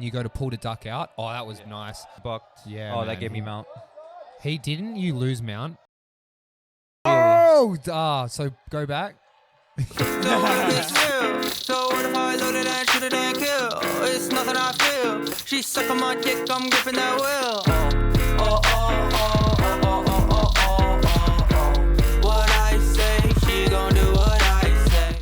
You go to pull the duck out. Oh, that was nice. Bucked. Yeah. Oh, man. that gave me mount. He didn't. You lose mount. Really? Oh, so go back. So what if I load it and shoot it and kill? It's nothing I feel. She suck on my dick, I'm gripping that wheel. What I say, she gon' do what I say.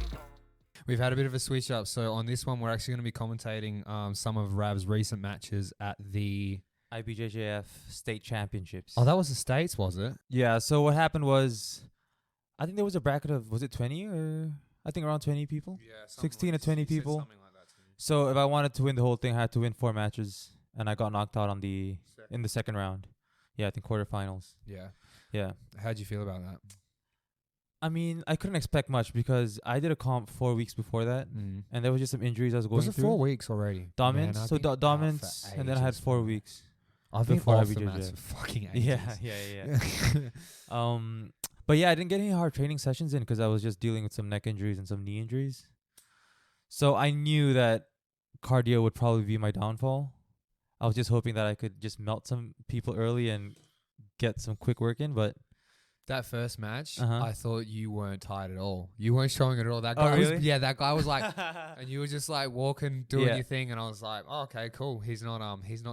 We've had a bit of a switch up. So on this one, we're actually going to be commentating some of Rav's recent matches at the IBJJF State Championships. Oh, that was the States, was it? Yeah, so what happened was, I think there was a bracket of, was it 20 or, I think around 20 people? Yeah. 16 to 20 people. So if I wanted to win the whole thing, I had to win 4 matches, and I got knocked out on in the second round. Yeah, I think quarterfinals. Yeah. Yeah. How'd you feel about that? I mean, I couldn't expect much because I did a comp 4 weeks before that, and there was just some injuries I was going Was it through. 4 weeks already? Dominance. Man, So dominance, and then I had 4 weeks. I've been before off the IBJJF. mats for fucking ages. Yeah. But yeah, I didn't get any hard training sessions in because I was just dealing with some neck injuries and some knee injuries. So I knew that cardio would probably be my downfall. I was just hoping that I could just melt some people early and get some quick work in, but That first match, Uh-huh. I thought you weren't tired at all. You weren't showing it at all. That guy Oh, really? was, yeah, that guy was like, and you were just like walking, doing Yeah. your thing, and I was like, oh, okay, cool. He's not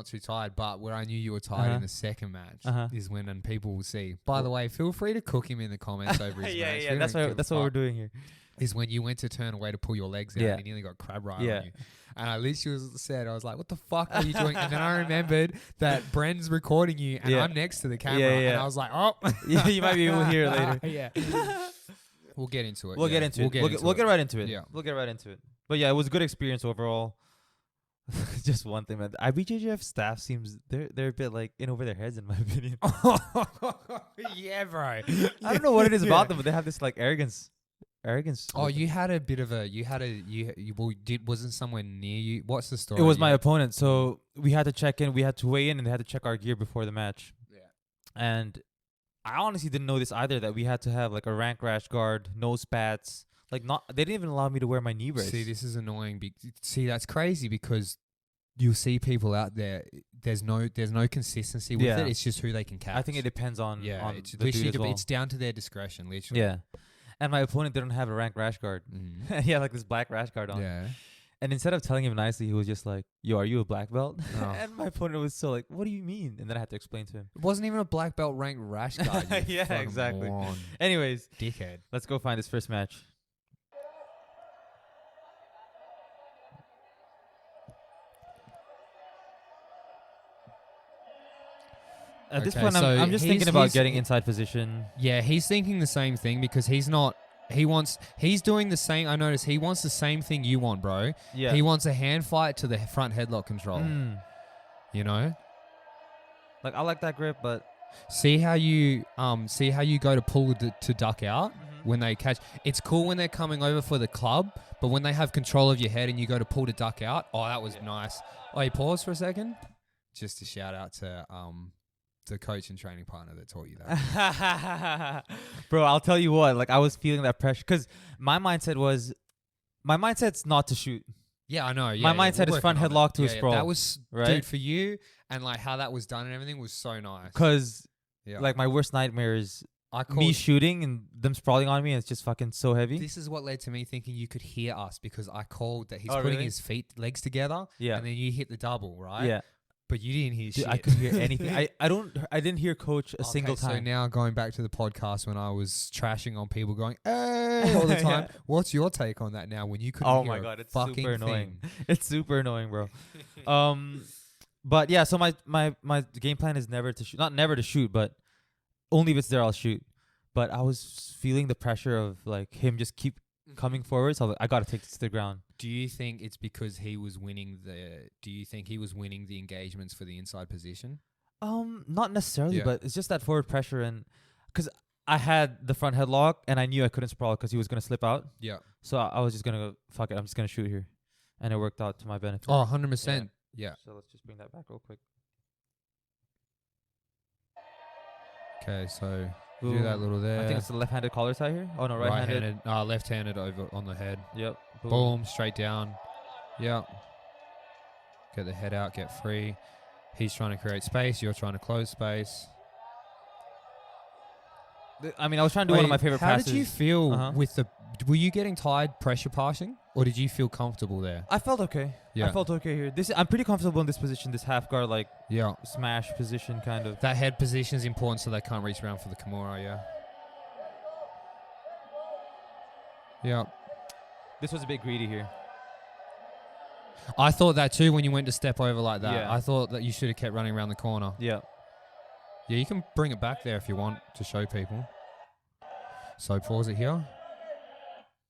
too tired. But where I knew you were tired in the second match is when, and people will see. By the way, feel free to cook him in the comments over his match. Yeah, that's what we're doing here. Is when you went to turn away to pull your legs out, Yeah. and he nearly got crab right Yeah. on you. And I literally said, I was like, what the fuck are you doing? And then I remembered that Bren's recording you, and Yeah. I'm next to the camera, Yeah. and I was like, oh. Yeah, you might be able to hear it later. Yeah. We'll get into it. We'll yeah. get into it. We'll get right into it. Yeah. We'll get right into it. But yeah, it was a good experience overall. Just one thing, man. The IBJJF staff seems they're a bit like in over their heads, in my opinion. Yeah, bro. I don't know what it is about them, but they have this like arrogance. Oh, you had a bit of a, wasn't somewhere near you. What's the story? It was my opponent, so we had to check in. We had to weigh in, and they had to check our gear before the match. Yeah. And I honestly didn't know this either, that we had to have like a rank rash guard, no spats. Like they didn't even allow me to wear my knee brace. See, this is annoying. See, that's crazy because you'll see people out there. There's no consistency with it. It's just who they can catch. I think it depends on on it's the dude as well. it's down to their discretion, literally. Yeah. And my opponent didn't have a rank rash guard. He had like this black rash guard on. Yeah. And instead of telling him nicely, he was just like, yo, are you a black belt? Oh. And my opponent was so like, what do you mean? And then I had to explain to him. It wasn't even a black belt ranked rash guard. You Yeah, fucking exactly. moron. Anyways, Dickhead. let's go find this first match. At this point, so I'm just thinking about getting inside position. Yeah, he's thinking the same thing because he's doing the same. I noticed he wants the same thing you want, bro. Yeah. He wants a hand fight to the front headlock control. You know? Like, I like that grip, but See how you go to pull to duck out when they catch. It's cool when they're coming over for the club, but when they have control of your head and you go to pull to duck out, oh, that was nice. Oh, you pause for a second? Just a shout out to the coach and training partner that taught you that. Bro, I'll tell you what, like I was feeling that pressure because my mindset's not to shoot. Yeah, I know. Yeah, My mindset is front headlock to a sprawl. That was, right? dude, for you, and like how that was done and everything was so nice. Because yeah. like my worst nightmare is I me shooting and them sprawling on me, and it's just fucking so heavy. This is what led to me thinking you could hear us because I called that he's Oh, putting really? his legs together, Yeah. and then you hit the double, right? Yeah. But you didn't hear Dude, shit. I couldn't hear anything. I didn't hear coach a single time. So now going back to the podcast when I was trashing on people going, hey, all the time. Yeah. What's your take on that now when you couldn't Oh hear my a god, it's fucking super annoying. thing? It's super annoying, bro. But yeah, so my game plan is never to shoot. Not never to shoot, but only if it's there I'll shoot. But I was feeling the pressure of like him just keep coming forward, so I got to take this to the ground. Do you think it's because he was winning the engagements for the inside position? Not necessarily, Yeah. but it's just that forward pressure, and because I had the front headlock and I knew I couldn't sprawl because he was gonna slip out. Yeah. So I was just gonna go, fuck it, I'm just gonna shoot here, and it worked out to my benefit. Oh, 100%. Yeah. So let's just bring that back real quick. Okay, so Boom. do that little there. I think it's the left-handed collar tie here. Oh no, right-handed. Left-handed over on the head. Yep. Boom, straight down. Yeah. Get the head out, get free. He's trying to create space. You're trying to close space. I mean, I was trying to do one of my favorite passes. How did you feel Uh-huh. with the... Were you getting tired pressure passing? Or did you feel comfortable there? I felt okay. Yeah. I felt okay here. I'm pretty comfortable in this position, this half guard, like, Yeah. smash position, kind of. That head position is important so they can't reach around for the Kimura, yeah. Yeah. This was a bit greedy here. I thought that too when you went to step over like that. Yeah. I thought that you should have kept running around the corner. Yeah. Yeah, you can bring it back there if you want to show people. So pause it here.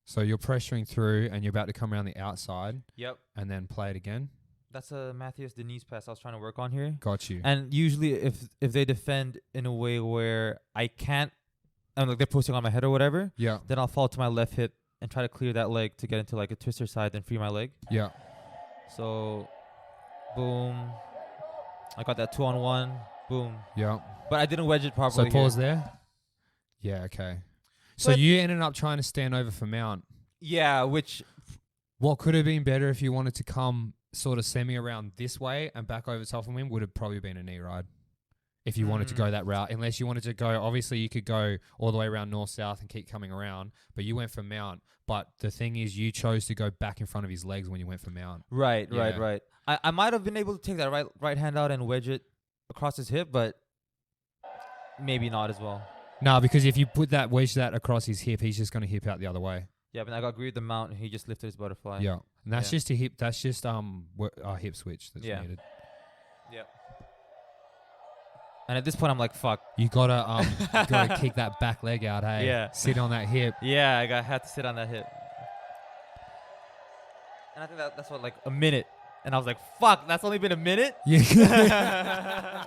So you're pressuring through and you're about to come around the outside. Yep. And then play it again. That's a Matthias Denise pass I was trying to work on here. Got you. And usually if they defend in a way where I can't, like they're posting on my head or whatever, Yeah. then I'll fall to my left hip and try to clear that leg to get into like a twister side, then free my leg. Yeah. So, boom. I got that 2-on-1. Boom. Yeah. But I didn't wedge it properly. So pause here. there. Yeah, okay. So But- you ended up trying to stand over for mount. Yeah, which What could have been better if you wanted to come sort of semi around this way and back over top of him would have probably been a knee ride. If you wanted to go that route. Unless you wanted to go, obviously you could go all the way around north-south and keep coming around. But you went for mount. But the thing is you chose to go back in front of his legs when you went for mount. Right. Yeah. I might have been able to take that right hand out and wedge it across his hip, but maybe not as well. No, because if you wedge that across his hip, he's just going to hip out the other way. Yeah, but I got greedy with the mount and he just lifted his butterfly. Yeah. And that's Yeah. just a hip. That's just a hip switch that's Yeah. needed. Yeah. And at this point, I'm like, fuck. You gotta kick that back leg out, hey? Yeah. Sit on that hip. Yeah, had to sit on that hip. And I think that's what, like, a minute. And I was like, fuck, that's only been a minute? Yeah.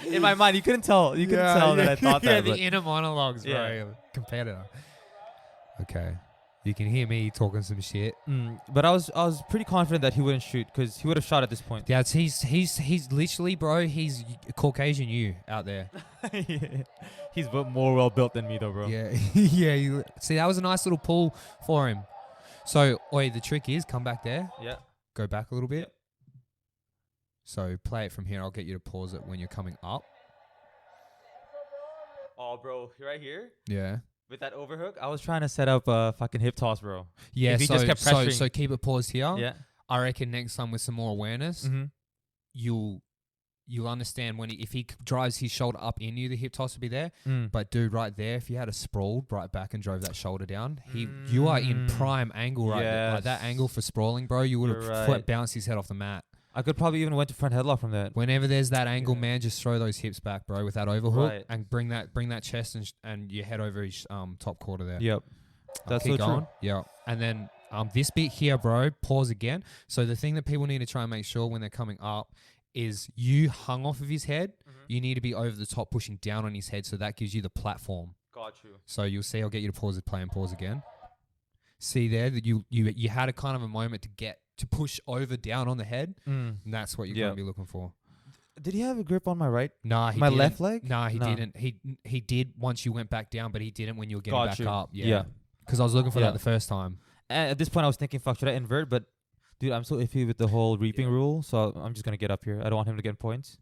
In my mind, you couldn't tell. You couldn't tell that I thought Yeah, that. the but inner monologues, bro. Yeah. Competitor. Okay. You can hear me talking some shit. But I was pretty confident that he wouldn't shoot because he would have shot at this point. Yeah, he's literally, bro, he's Caucasian you out there. He's more well built than me, though, bro. Yeah. Yeah. See, that was a nice little pull for him. So, the trick is come back there. Yeah. Go back a little bit. So play it from here. I'll get you to pause it when you're coming up. Oh, bro, right here Yeah. with that overhook, I was trying to set up a fucking hip toss, bro. Yeah. If he So, just kept pressuring. so keep it paused here. Yeah. I reckon next time with some more awareness, Mm-hmm. you'll understand when if he drives his shoulder up in you, the hip toss will be there. Mm. But dude, right there, if you had a sprawled right back and drove that shoulder down, you are in prime angle right there. Like that Yes. angle for sprawling, bro. You would You're have right. bounced his head off the mat. I could probably even went to front headlock from that. Whenever there's that angle, Yeah. man, just throw those hips back, bro, with that overhook Right. and bring that chest and your head over his top quarter there. Yep. That's Keep so going. true. Yeah. And then this bit here, bro, pause again. So the thing that people need to try and make sure when they're coming up is you hung off of his head. You need to be over the top, pushing down on his head, so that gives you the platform. Got you. So you'll see, I'll get you to pause it, play and pause again. See there that you had a kind of a moment to push over down on the head, and that's what you're going to be looking for. Did he have a grip on my right? Nah, he My didn't. left leg? Nah, he No. didn't. He did once you went back down, but he didn't when you were getting Got back you. up. Yeah. Yeah. Because I was looking for Yeah. that the first time. At this point, I was thinking, fuck, should I invert? But, dude, I'm so iffy with the whole reaping rule, so I'm just going to get up here. I don't want him to get points.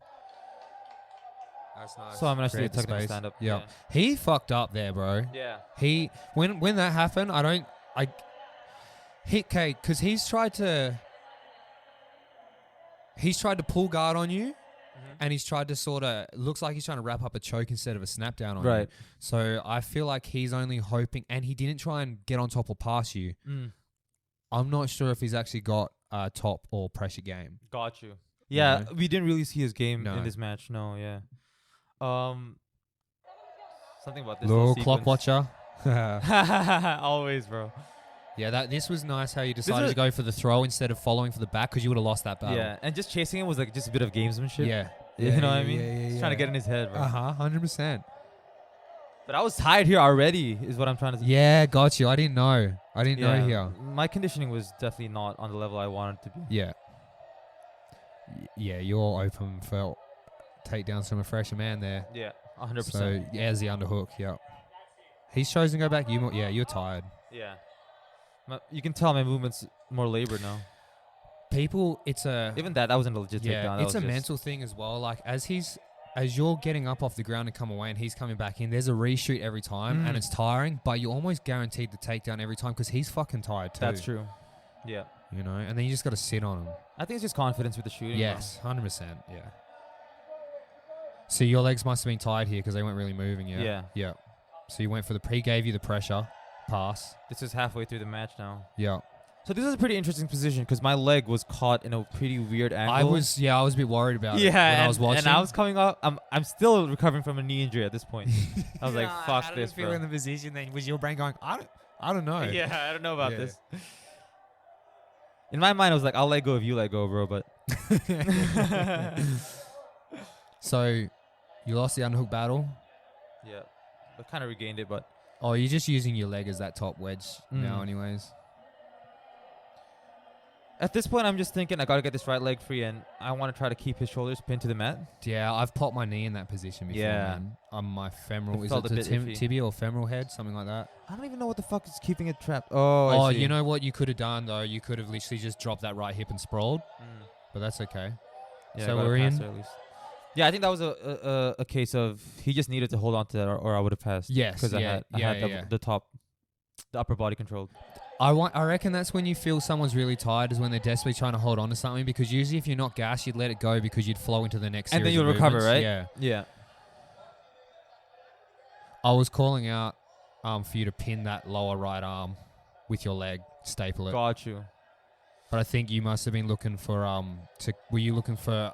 That's nice. So I'm going to do a Create the technical space. stand-up. Yeah. He fucked up there, bro. Yeah. When that happened, because he's tried to pull guard on you, and he's tried to sort of, looks like he's trying to wrap up a choke instead of a snap down on you. Right. So I feel like he's only hoping, and he didn't try and get on top or pass you. I'm not sure if he's actually got top or pressure game. Got you. Yeah, No. we didn't really see his game No. in this match. No, yeah. Something about this Little sequence. clock watcher. Always, bro. Yeah, this was nice how you decided was- to go for the throw instead of following for the back, because you would have lost that battle. Yeah, and just chasing him was like just a bit of gamesmanship. Yeah. You know what I mean? Yeah, Just trying to get in his head, bro. 100%. But I was tired here already, is what I'm trying to say. Yeah, got you. I didn't know. know here. My conditioning was definitely not on the level I wanted it to be. Yeah. Yeah, you're open for takedowns from a fresher man there. Yeah, 100%. So, yeah, as the underhook, yeah. He's chosen to go back. You're tired. Yeah. You can tell my movement's more labored now. people, it's a Even that wasn't a legit takedown. That it's a was just- mental thing as well. Like as you're getting up off the ground and come away and he's coming back in, there's a reshoot every time and it's tiring, but you're almost guaranteed the takedown every time because he's fucking tired too. That's true. Yeah. You know, and then you just got to sit on him. I think it's just confidence with the shooting. Yes, 100%. Yeah. So your legs must have been tired here because they weren't really moving yet. Yeah. Yeah. So you went for he gave you the pressure pass. This is halfway through the match now. Yeah. So this is a pretty interesting position because my leg was caught in a pretty weird angle. I was a bit worried about it when and, I was watching. and I was coming up. I'm still recovering from a knee injury at this point. I was like, fuck how this, did it feel bro. in the position then? Was your brain going, I don't know. Yeah, I don't know about Yeah. this. In my mind, I was like, I'll let go if you let go, bro. But So you lost the underhook battle. yeah, I kind of regained it. But Oh, you're just using your leg as that top wedge now anyways. at this point, I'm just thinking I got to get this right leg free, and I want to try to keep his shoulders pinned to the mat. Yeah, I've popped my knee in that position before, Yeah. man. On my femoral. It Is felt it a the bit iffy. tibia or femoral head? Something like that. I don't even know what the fuck is keeping it trapped. Oh, Oh, I see. you know what you could have done, though? You could have literally just dropped that right hip and sprawled, Mm. but that's okay. Yeah, So I got a we're pass in? there at least. Yeah, I think that was a case of he just needed to hold on to that, or I would have passed. Yes, because I had yeah. the upper body controlled. I reckon that's when you feel someone's really tired is when they're desperately trying to hold on to something because usually if you're not gassed, you'd let it go because you'd flow into the next And series then of you'll recover, movements. right? Yeah. Yeah. I was calling out for you to pin that lower right arm with your leg, staple it. Got you. But I think you must have been looking for were you looking for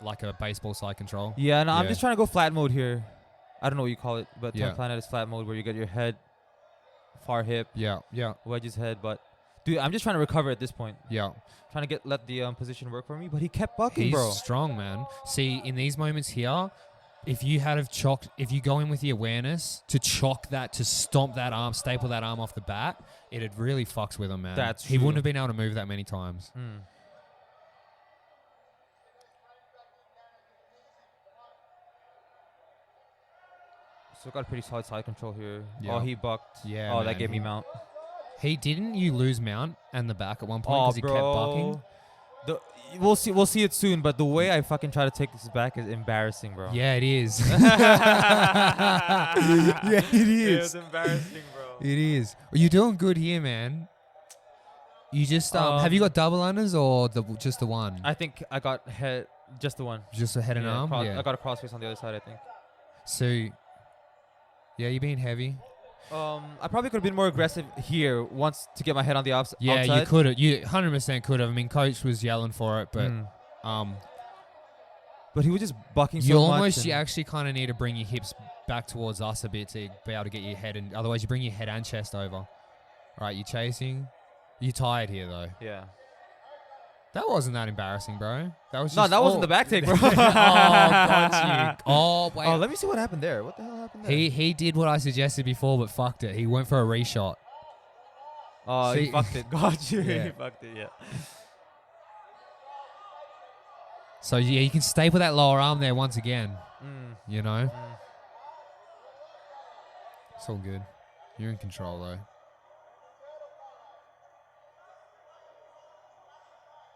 like a baseball side control? Yeah, no, I'm Yeah. just trying to go flat mode here. I don't know what you call it, but Yeah. Top Planet is flat mode where you get your head, far hip, Yeah, yeah, wedges head. But dude, I'm just trying to recover at this point. yeah. Trying to let the position work for me, but he kept bucking, He's bro. strong, man. See, in these moments here, if you go in with the awareness to chock that, to stomp that arm, staple that arm off the bat, it'd really fucks with him, man. That's He true. wouldn't have been able to move that many times. Mm. So got a pretty solid side control here. Yeah. Oh, he bucked. Yeah, Oh, man, that gave me he- mount. Didn't you lose mount and the back at one point Oh, because he kept bucking? We'll see it soon. But the way I fucking try to take this back is embarrassing, bro. Yeah, it is. yeah, it It was is. embarrassing, bro. It is. You're doing good here, man. You just have you got double unders or just the one? I think I got head, just the one. Just a head and arm. I got a crossface on the other side, I think. So, yeah, you're being heavy. I probably could have been more aggressive here once to get my head on the outside. Yeah, you could have. You 100% could have. I mean, coach was yelling for it, but But he was just bucking you so much. almost and- you actually kind of need to bring your hips back towards us a bit to be able to get your head, and otherwise you bring your head and chest over. All right, you're chasing. You're tired here though. Yeah. That wasn't that embarrassing, bro. That was No, just, that wasn't the back take, bro. oh, got you. Oh, wait. Oh, let me see what happened there. What the hell happened there? He did what I suggested before, but fucked it. He went for a reshot. Oh, See- he fucked it. Got you. Yeah. He fucked it, yeah. So yeah, you can staple that lower arm there once again. You know, Mm. it's all good. You're in control though.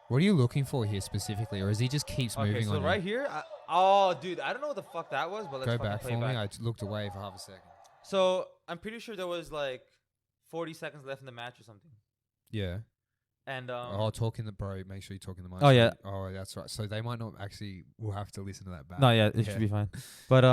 What are you looking for here specifically, or is he just keeps Okay, moving so on right you? here, oh, dude, I don't know what the fuck that was, but let's Go fucking back play for me. back. I looked away for half a second. So I'm pretty sure there was like 40 seconds left in the match or something. Yeah. And Talk in the bro. Make sure you talk in the mic. Oh, yeah. Oh, that's right. So they might not actually. We'll have to listen to that back. no, yeah, it should be fine. But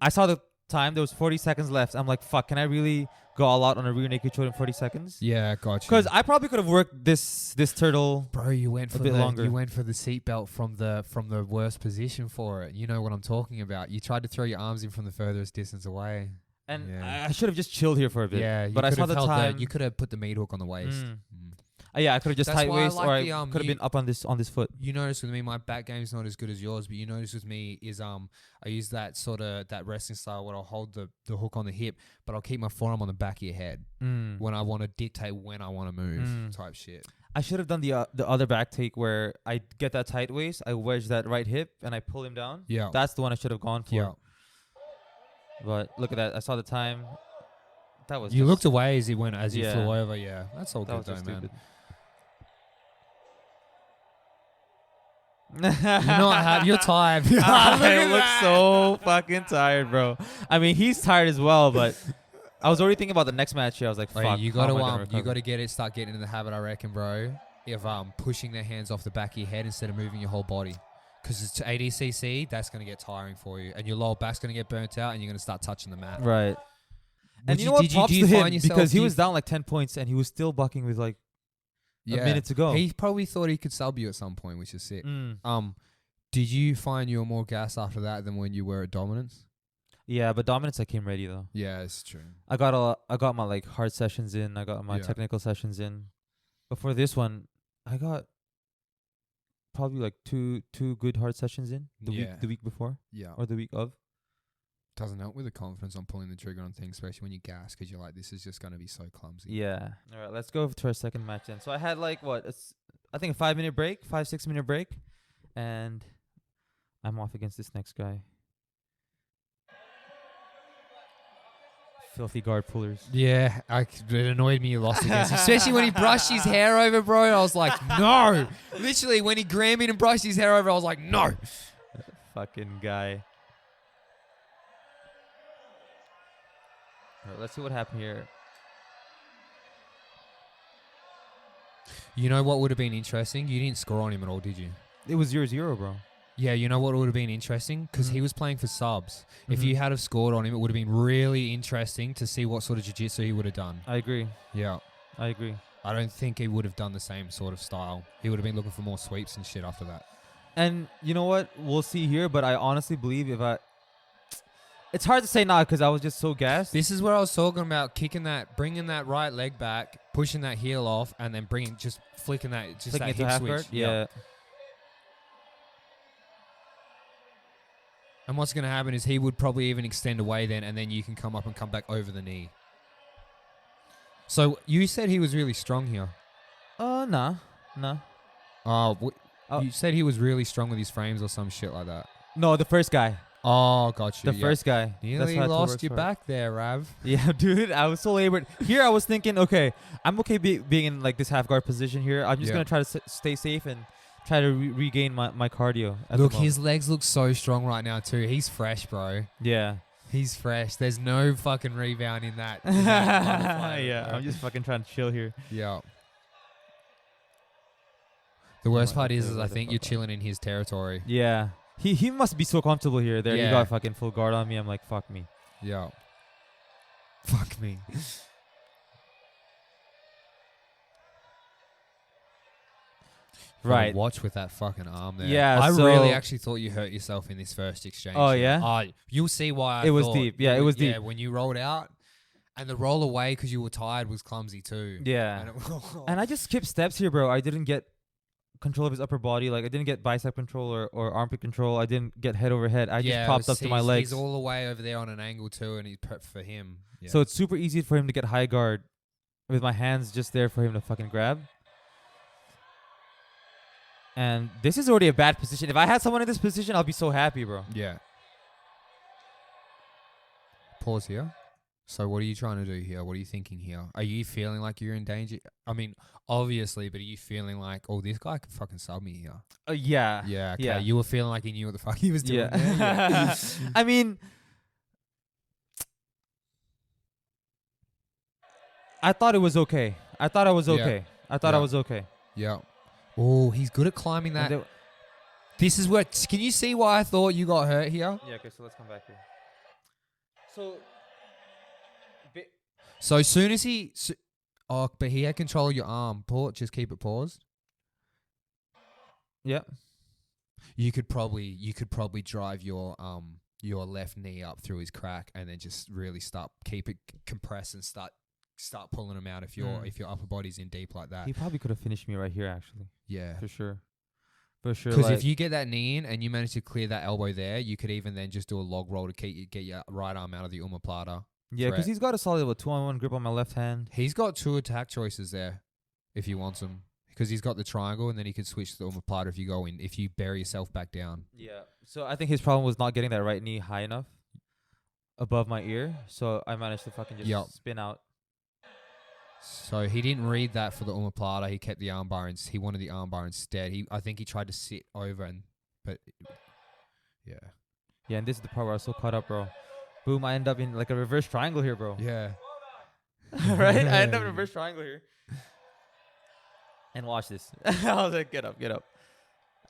I saw the time. There was 40 seconds left. I'm like, fuck, can I really go all out on a rear naked choke in 40 seconds? Yeah, got you. Because I probably could have worked this turtle. Bro, you went for bit longer. You went for the seatbelt from the worst position for it. You know what I'm talking about. You tried to throw your arms in from the furthest distance away. And Yeah. I should have just chilled here for a bit. Yeah, but I saw the time. you could have put the meat hook on the waist. Mm. Yeah, I could have just That's tight why I waist, like or I the, could have been up on this foot. You notice with me, my back game's not as good as yours, but you notice with me is I use that sort of that wrestling style where I'll hold the hook on the hip, but I'll keep my forearm on the back of your head when I want to dictate when I want to move type shit. I should have done the other back take where I get that tight waist, I wedge that right hip, and I pull him down. Yeah. That's the one I should have gone for. Yeah. But look at that. I saw the time. That was You just- looked away as you Yeah. flew over. Yeah, that's all That was good though, just man. stupid. You're not happy. You're tired. I look so fucking tired, bro. I mean, he's tired as well, but I was already thinking about the next match here. I was like, Oh, fuck. yeah, you how am I gonna gotta recover? you gotta start getting in the habit, I reckon, bro, of pushing their hands off the back of your head instead of moving your whole body. Because it's ADCC, that's gonna get tiring for you, and your lower back's gonna get burnt out, and you're gonna start touching the mat. Right. And Would you know what? Props do you to him find yourself- because he do you- was down like 10 points and he was still bucking with like a minute to go. He probably thought he could sub you at some point, which is sick. Mm. Did you find you were more gas after that than when you were at dominance? Yeah, but dominance I came ready though. Yeah, it's true. I got my like hard sessions in. I got my Yeah. technical sessions in. Before this one, I got probably like two good hard sessions in the week before Yeah. or the week of. Doesn't help with the confidence on pulling the trigger on things, especially when you gas, because you're like, this is just going to be so clumsy. Yeah. All right, let's go to our second match then. So I had like I think a 5-minute break, 6 minute break, and I'm off against this next guy. Filthy guard pullers. Yeah, it annoyed me you lost against him. Especially when he brushed his hair over, bro. I was like, no. Literally, when he grabbed me and brushed his hair over, I was like, no. Fucking guy. All right, let's see what happened here. You know what would have been interesting? You didn't score on him at all, did you? It was 0-0, bro. Yeah, you know what would have been interesting? Because he was playing for subs. If Mhm. you had have scored on him, it would have been really interesting to see what sort of jiu-jitsu he would have done. I agree. Yeah. I agree. I don't think he would have done the same sort of style. He would have been looking for more sweeps and shit after that. And you know what? We'll see here, but I honestly believe it's hard to say now because I was just so gassed. This is where I was talking about bringing that right leg back, pushing that heel off, and then flicking that, just Flicking that it to hip half switch. guard? Yeah. And what's going to happen is he would probably even extend away then, and then you can come up and come back over the knee. So you said he was really strong here. Nah. Oh, Oh. you said he was really strong with his frames or some shit like that. No, the first guy. Oh, got you. The first guy. Nearly how I told lost works you for it. back there, Rav. Yeah, dude, I was so labored. Here I was thinking, okay, I'm okay being in like this half guard position here. I'm just Yeah. going to try to stay safe and try to regain my cardio. At Look, the his moment. legs look so strong right now too. He's fresh, bro. Yeah. He's fresh. There's no fucking rebound in that. in that butterfly, Yeah, bro. I'm just fucking trying to chill here. Yeah. The worst might part have is to I let it think you're fuck up. chilling in his territory. Yeah. He must be so comfortable here. There, Yeah. he got fucking full guard on me. I'm like, fuck me. Yeah. Fuck me. Right. Watch with that fucking arm there. Yeah, I so- really actually thought you hurt yourself in this first exchange. Oh, here. yeah? You'll see why. It was deep. Yeah, it was Yeah, deep. when you rolled out, and the roll away because you were tired was clumsy too. Yeah. And, And I just skipped steps here, bro. I didn't get control of his upper body. Like, I didn't get bicep control or armpit control. I didn't get head over head. I just popped up to my legs. He's all the way over there on an angle too, and he's prepped for him. Yeah. So it's super easy for him to get high guard with my hands just there for him to fucking grab. And this is already a bad position. If I had someone in this position, I'll be so happy, bro. yeah. Pause here. So what are you trying to do here? What are you thinking here? Are you feeling like you're in danger? I mean, obviously, but are you feeling like, oh, this guy could fucking sub me here? Yeah. Yeah, okay. Yeah. You were feeling like he knew what the fuck he was doing. Yeah. there? Yeah. I mean, I thought it was okay. I thought I was Yeah. okay. I thought I Yeah. was okay. Yeah. Oh, he's good at climbing that. And This is what. Can you see why I thought you got hurt here? yeah, okay, so let's come back here. So, So as soon as but he had control of your arm. Just keep it paused. yeah. You could probably drive your left knee up through his crack and then just really keep it compressed and start pulling him out if your upper body's in deep like that. He probably could have finished me right here, actually. Yeah. For sure. For sure. Because like, if you get that knee in and you manage to clear that elbow there, you could even then just do a log roll to get your right arm out of the omoplata. yeah, because threat. he's got a solid 2-on-1 grip on my left hand. He's got two attack choices there if he wants them. Because he's got the triangle and then he could switch to the omoplata if you bury yourself back down. Yeah. So I think his problem was not getting that right knee high enough above my ear. So I managed to fucking just spin out. So he didn't read that for the omoplata. He kept the armbar and he wanted the armbar instead. I think he tried to sit over and But yeah. Yeah, and this is the part where I was so caught up, bro. Boom, I end up in like a reverse triangle here, bro. Yeah. Right? I end up in a reverse triangle here. And watch this. I was like, get up, get up.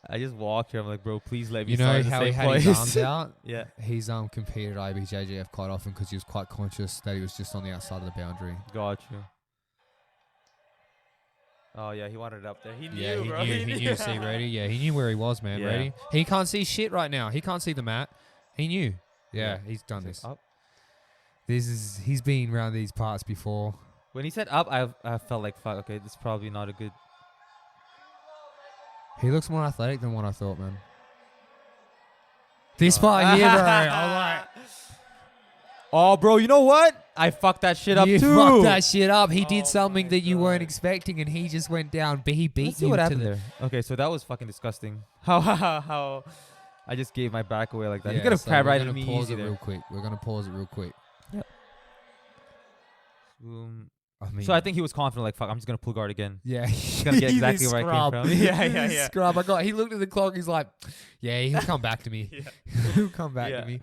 I just walked here. I'm like, bro, please let me You know start in the how he same had place. his arms out? Yeah. He's competed at IBJJF quite often because he was quite conscious that he was just on the outside of the boundary. Got you. Oh, yeah, he wanted it up there. He knew, Yeah, he bro. knew. He knew. See, ready? Yeah, he knew where he was, man. Yeah. Ready? He can't see shit right now. He can't see the mat. He knew. Yeah, he's done He this. said up. He's been around these parts before. When he said up, I felt like, fuck, okay, this is probably not a good... He looks more athletic than what I thought, man. This part here, bro. I'm like, oh, bro, you know what? I fucked that shit up you too. fucked that shit up. He did Oh something my that you weren't God. expecting, and he just went down. But he beat Let's see you what to happened the. there. Okay, so that was fucking disgusting. How I just gave my back away like that. He could have crab righted me pause easy it there. real quick. We're gonna pause it real quick. Boom. I mean, So I think he was confident, like, fuck, I'm just gonna pull guard again. yeah, He's gonna get exactly where I came from. Yeah. Scrub. He looked at the clock. He's like, yeah, he'll come back to me. He'll come back Yeah. to me.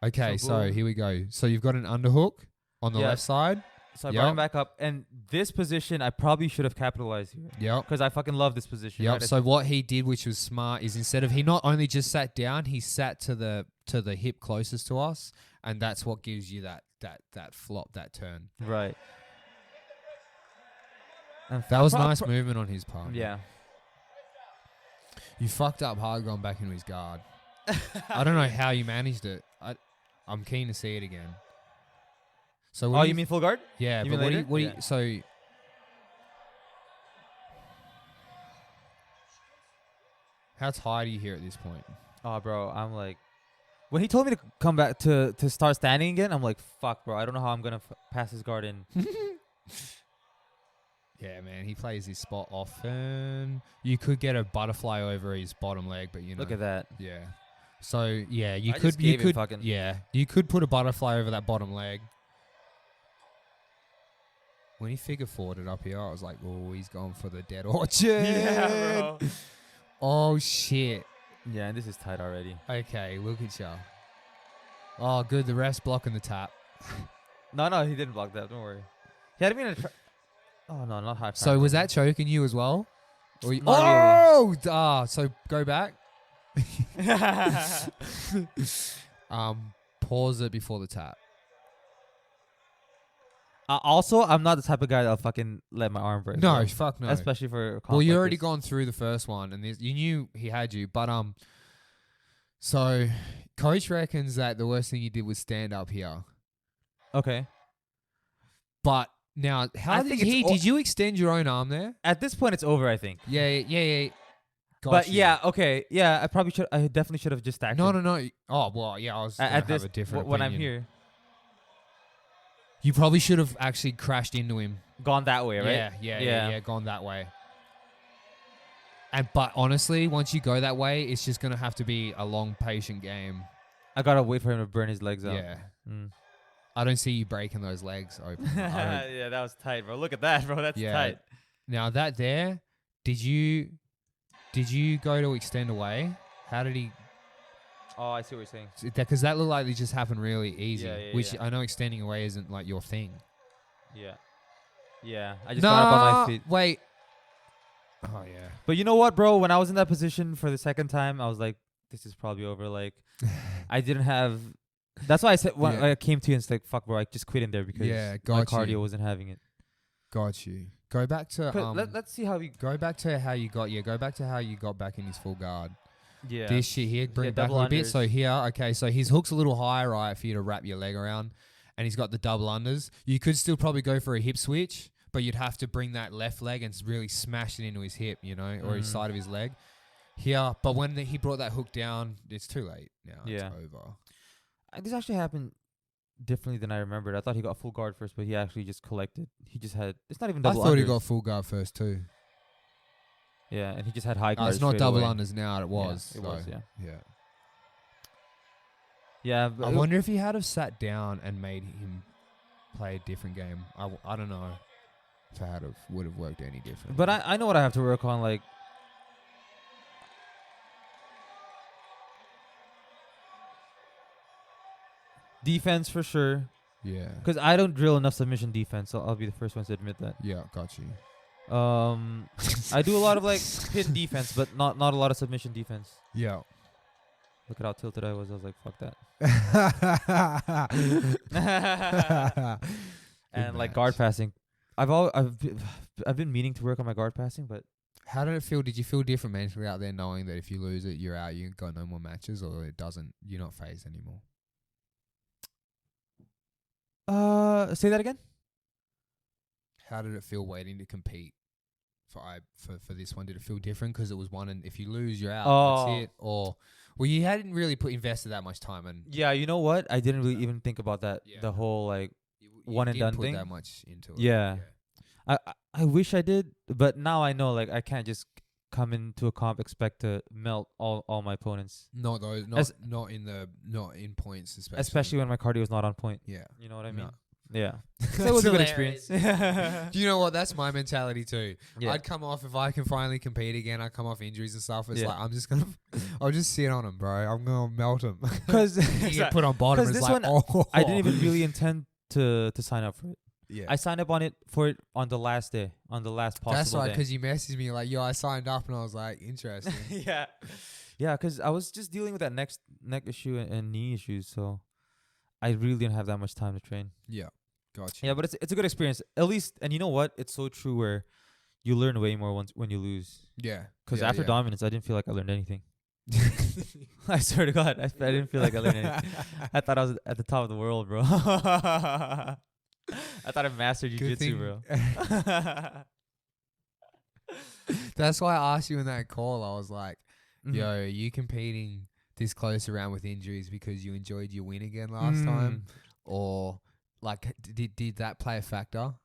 Okay, So so boom. here we go. So you've got an underhook on the Yeah. left side. So I Yep. brought him back up, and this position I probably should have capitalized here Yep. because I fucking love this position. Yep. Right? So what he did, which was smart, is instead of he not only just sat down, he sat to the hip closest to us, and that's what gives you that flop, that turn. Right. And That was nice movement on his part. Yeah. You fucked up hard going back into his guard. I don't know how you managed it. I'm keen to see it again. So what Oh, do you mean full guard? yeah? you But mean what do you, later? what do you, Yeah. so how tired are you here at this point? Oh, bro, I'm like, when he told me to come back to start standing again, I'm like, fuck, bro, I don't know how I'm gonna pass this guard in. Yeah, man, he plays his spot often. You could get a butterfly over his bottom leg, but you know. Look at that. Yeah. So yeah, you I could just gave him could fucking- yeah, you could put a butterfly over that bottom leg. When he figure forwarded up here, I was like, oh, he's going for the dead orchard. Yeah, bro. Oh shit. Yeah, and this is tight already. Okay, look at you. Oh, good. The ref's blocking the tap. No, he didn't block that. Don't worry. He had me in a. Oh no, not high. So was that choking you as well? Or Not so go back. Pause it before the tap. Also, I'm not the type of guy that'll fucking let my arm break. No, bro. fuck no. Especially for. Well, you like already this. gone through the first one, and you knew he had you. But so coach reckons that the worst thing you did was stand up here. Okay. But now, how think did you extend your own arm there? At this point, it's over. I think. Yeah. But yeah, okay, yeah. I probably should. I definitely should have just stacked. No. him. Oh well, yeah. I was gonna At have this a different when I'm opinion. here, You probably should have actually crashed into him. gone that way, right? Yeah, gone that way. But honestly, once you go that way, it's just gonna have to be a long, patient game. I gotta wait for him to burn his legs out. Yeah, Mm. I don't see you breaking those legs open. I don't- Yeah, that was tight, bro. Look at that, bro. That's Yeah. tight. Now that there, did you go to extend away? How did he? Oh, I see what you're saying. Because that looked like it just happened really easy. Yeah, yeah, which yeah. I know extending away isn't like your thing. Yeah. Yeah. I just got up on my feet. Wait. Oh yeah. But you know what, bro? When I was in that position for the second time, I was like, this is probably over. Like, I didn't have. That's why I said when Yeah. I came to you and it's like, fuck, bro, I just quit in there because Yeah, my got cardio you. wasn't having it. Got you. Go back to Let's see how we. Go back to how you got. Yeah, go back to how you got back in his full guard. Yeah. This shit here, bring it back a double little bit. unders. So here, okay, so his hook's a little higher, right, for you to wrap your leg around, and he's got the double unders. You could still probably go for a hip switch, but you'd have to bring that left leg and really smash it into his hip, you know, or his side of his leg. Here, but when he brought that hook down, it's too late now. Yeah. It's over. This actually happened differently than I remembered. I thought he got full guard first, but he actually just collected. He just had. It's not even I double. thought he unders. got full guard first too. Yeah, and he just had high No, guard. it's not straight double away. unders now. It was. it was, yeah. Yeah. Yeah, I but wonder if he had have sat down and made him play a different game. I don't know if I would have worked any different. But I know what I have to work on. Like, Defense for sure. Yeah. Because I don't drill enough submission defense, so I'll be the first one to admit that. Yeah, got you. I do a lot of like pin defense, but not a lot of submission defense. Yeah. Look at how tilted I was. I was like, fuck that. And like guard passing, I've been meaning to work on my guard passing, but How did it feel? Did you feel different mentally out there, knowing that if you lose it, you're out, you got no more matches, or it doesn't? You're not phased anymore. say that again. How did it feel waiting to compete for this one? Did it feel different because it was one, and if you lose, you're out. That's it. Or well, you hadn't really invested that much time in. Yeah, you know what? I didn't really even think about that. Yeah. The whole like You one and didn't done put thing. that much into it. Yeah. I wish I did, but now I know like I can't just come into a comp expect to melt all my opponents. Not those. Not in points, Especially when my cardio is not on point. Yeah. You know what I mean? No. Yeah. So it was a good hilarious. experience. Do you know what? That's my mentality too. Yeah. I'd come off if I can finally compete again. I come off injuries and stuff. It's Yeah. like I'll just sit on them, bro. I'm gonna melt them. Because You get put on bottom. 'Cause It's this like, one, I didn't even really intend to sign up for it. Yeah. I signed up for it on the last day, on the last possible That's right, day. because you messaged me like, yo, I signed up, and I was like, interesting. Yeah. Yeah, because I was just dealing with that neck issue and knee issues, so I really didn't have that much time to train. Yeah, gotcha. Yeah, but it's a good experience. At least, and you know what? It's so true where you learn way more when you lose. Yeah. Because yeah, after dominance, I didn't feel like I learned anything. I swear to God, I didn't feel like I learned anything. I thought I was at the top of the world, bro. I thought I mastered Good jiu-jitsu, thing- bro. That's why I asked you in that call. I was like, Mhm. yo, are you competing this close around with injuries because you enjoyed your win again last time? Or, like, did that play a factor?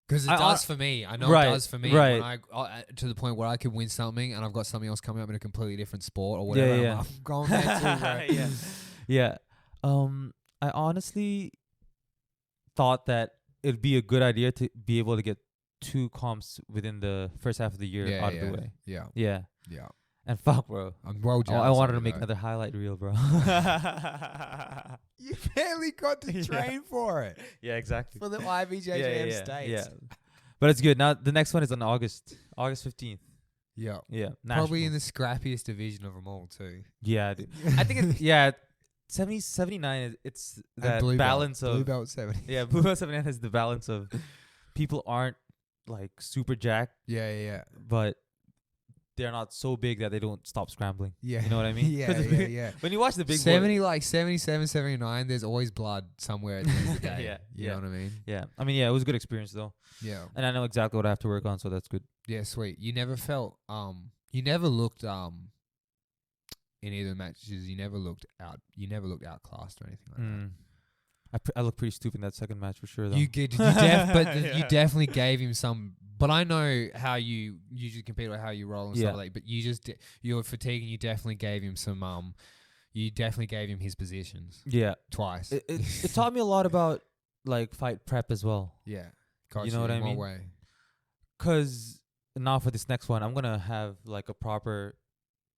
Because it does for me. I know Right, it does for me. right. When I to the point where I could win something and I've got something else coming up in a completely different sport or whatever. Yeah. I'm going back to, bro. Yeah. Yeah. I honestly thought that it'd be a good idea to be able to get 2 comps within the first half of the year out of the way. Yeah. Yeah. Yeah. And fuck, bro. I'm well jealous. I wanted of to you, make though. another highlight reel, bro. You barely got to Yeah. train for it. Yeah, exactly. For the IBJJF States. Yeah. But it's good. Now the next one is on August 15th. Yeah. Yeah. Probably in nationals. the scrappiest division of them all, too. Yeah, dude. I think it's 79 it's And that blue balance belt, of blue belt 70. Yeah, blue belt 79 has the balance of people aren't like super jacked, Yeah. but they're not so big that they don't stop scrambling. Yeah. You know what I mean? Yeah, 'Cause yeah. When you watch the big 70, like 77, 79, there's always blood somewhere at the end of the day. Yeah, You yeah. know what I mean? yeah, I mean, yeah, it was a good experience though, Yeah. and I know exactly what I have to work on, so that's good. Yeah, sweet. You never felt, you never looked, in either matches, you never looked outclassed or anything like that. I look pretty stupid in that second match for sure though. You Yeah. definitely gave him some. But I know how you usually compete or how you roll and Yeah. stuff like. But your fatigue, and you definitely gave him some. You definitely gave him his positions Yeah, twice. it taught me a lot about like fight prep as well. Yeah, You know what I in mean? Way? 'Cause now for this next one, I'm gonna have like a proper,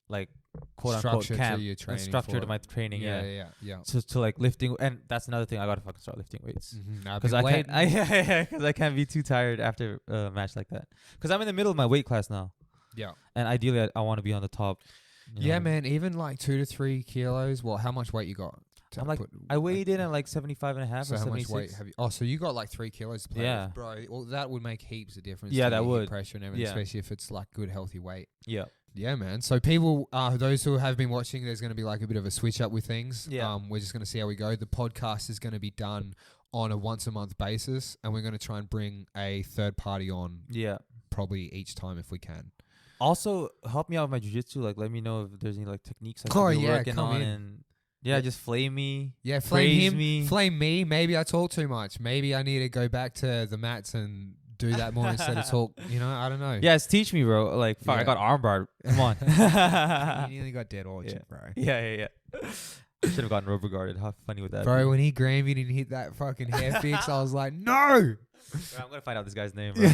like quote unquote Structure to camp your and training structure for to it. my training. Yeah. yeah. So to like lifting, and that's another thing. I gotta fucking start lifting weights. I've Because been I can't, waiting. because I can't be too tired after a match like that. Because I'm in the middle of my weight class now, Yeah. and ideally I want to be on the top. you Yeah, know. man. Even like 2 to 3 kilos. Well, how much weight you got? to I'm like, put- I weighed in at like 75 and a half So or how much 76. weight have you? Oh, so you got like 3 kilos to play Yeah. with, bro. Well, that would make heaps of difference. Yeah, to that your hip would. pressure and everything, Yeah. especially if it's like good healthy weight. Yeah. Yeah, man. So people, those who have been watching, there's going to be like a bit of a switch up with things. Yeah. We're just going to see how we go. The podcast is going to be done on a once a month basis, and we're going to try and bring a third party on Yeah. probably each time if we can. Also, help me out with my jiu-jitsu. Like, let me know if there's any like techniques I Oh, can be yeah, working come on, in. and just flame me. Yeah, flame Praise him, me. flame me. Maybe I talk too much. Maybe I need to go back to the mats and do that more instead of talk. You know, I don't know. Yes, teach me, bro. Like, fuck, I Yeah. got armbar. Come on. You nearly got dead orchard, bro. Yeah. Should have gotten rubber guarded. How funny would that be? Bro, when he Grammy and hit that fucking hair fix, I was like, no! I'm gonna find out this guy's name. Bro.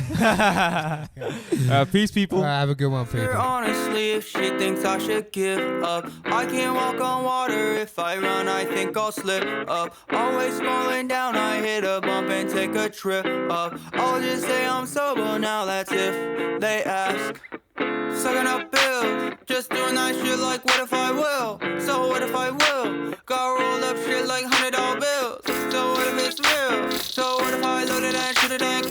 Peace, people. Have a good one, people. Honestly, if she thinks I should give up, I can't walk on water. If I run, I think I'll slip up. Always falling down, I hit a bump and take a trip up. I'll just say I'm sober now, that's if they ask. Sucking up pills, just doing that shit like what if I will? So what if I will? Got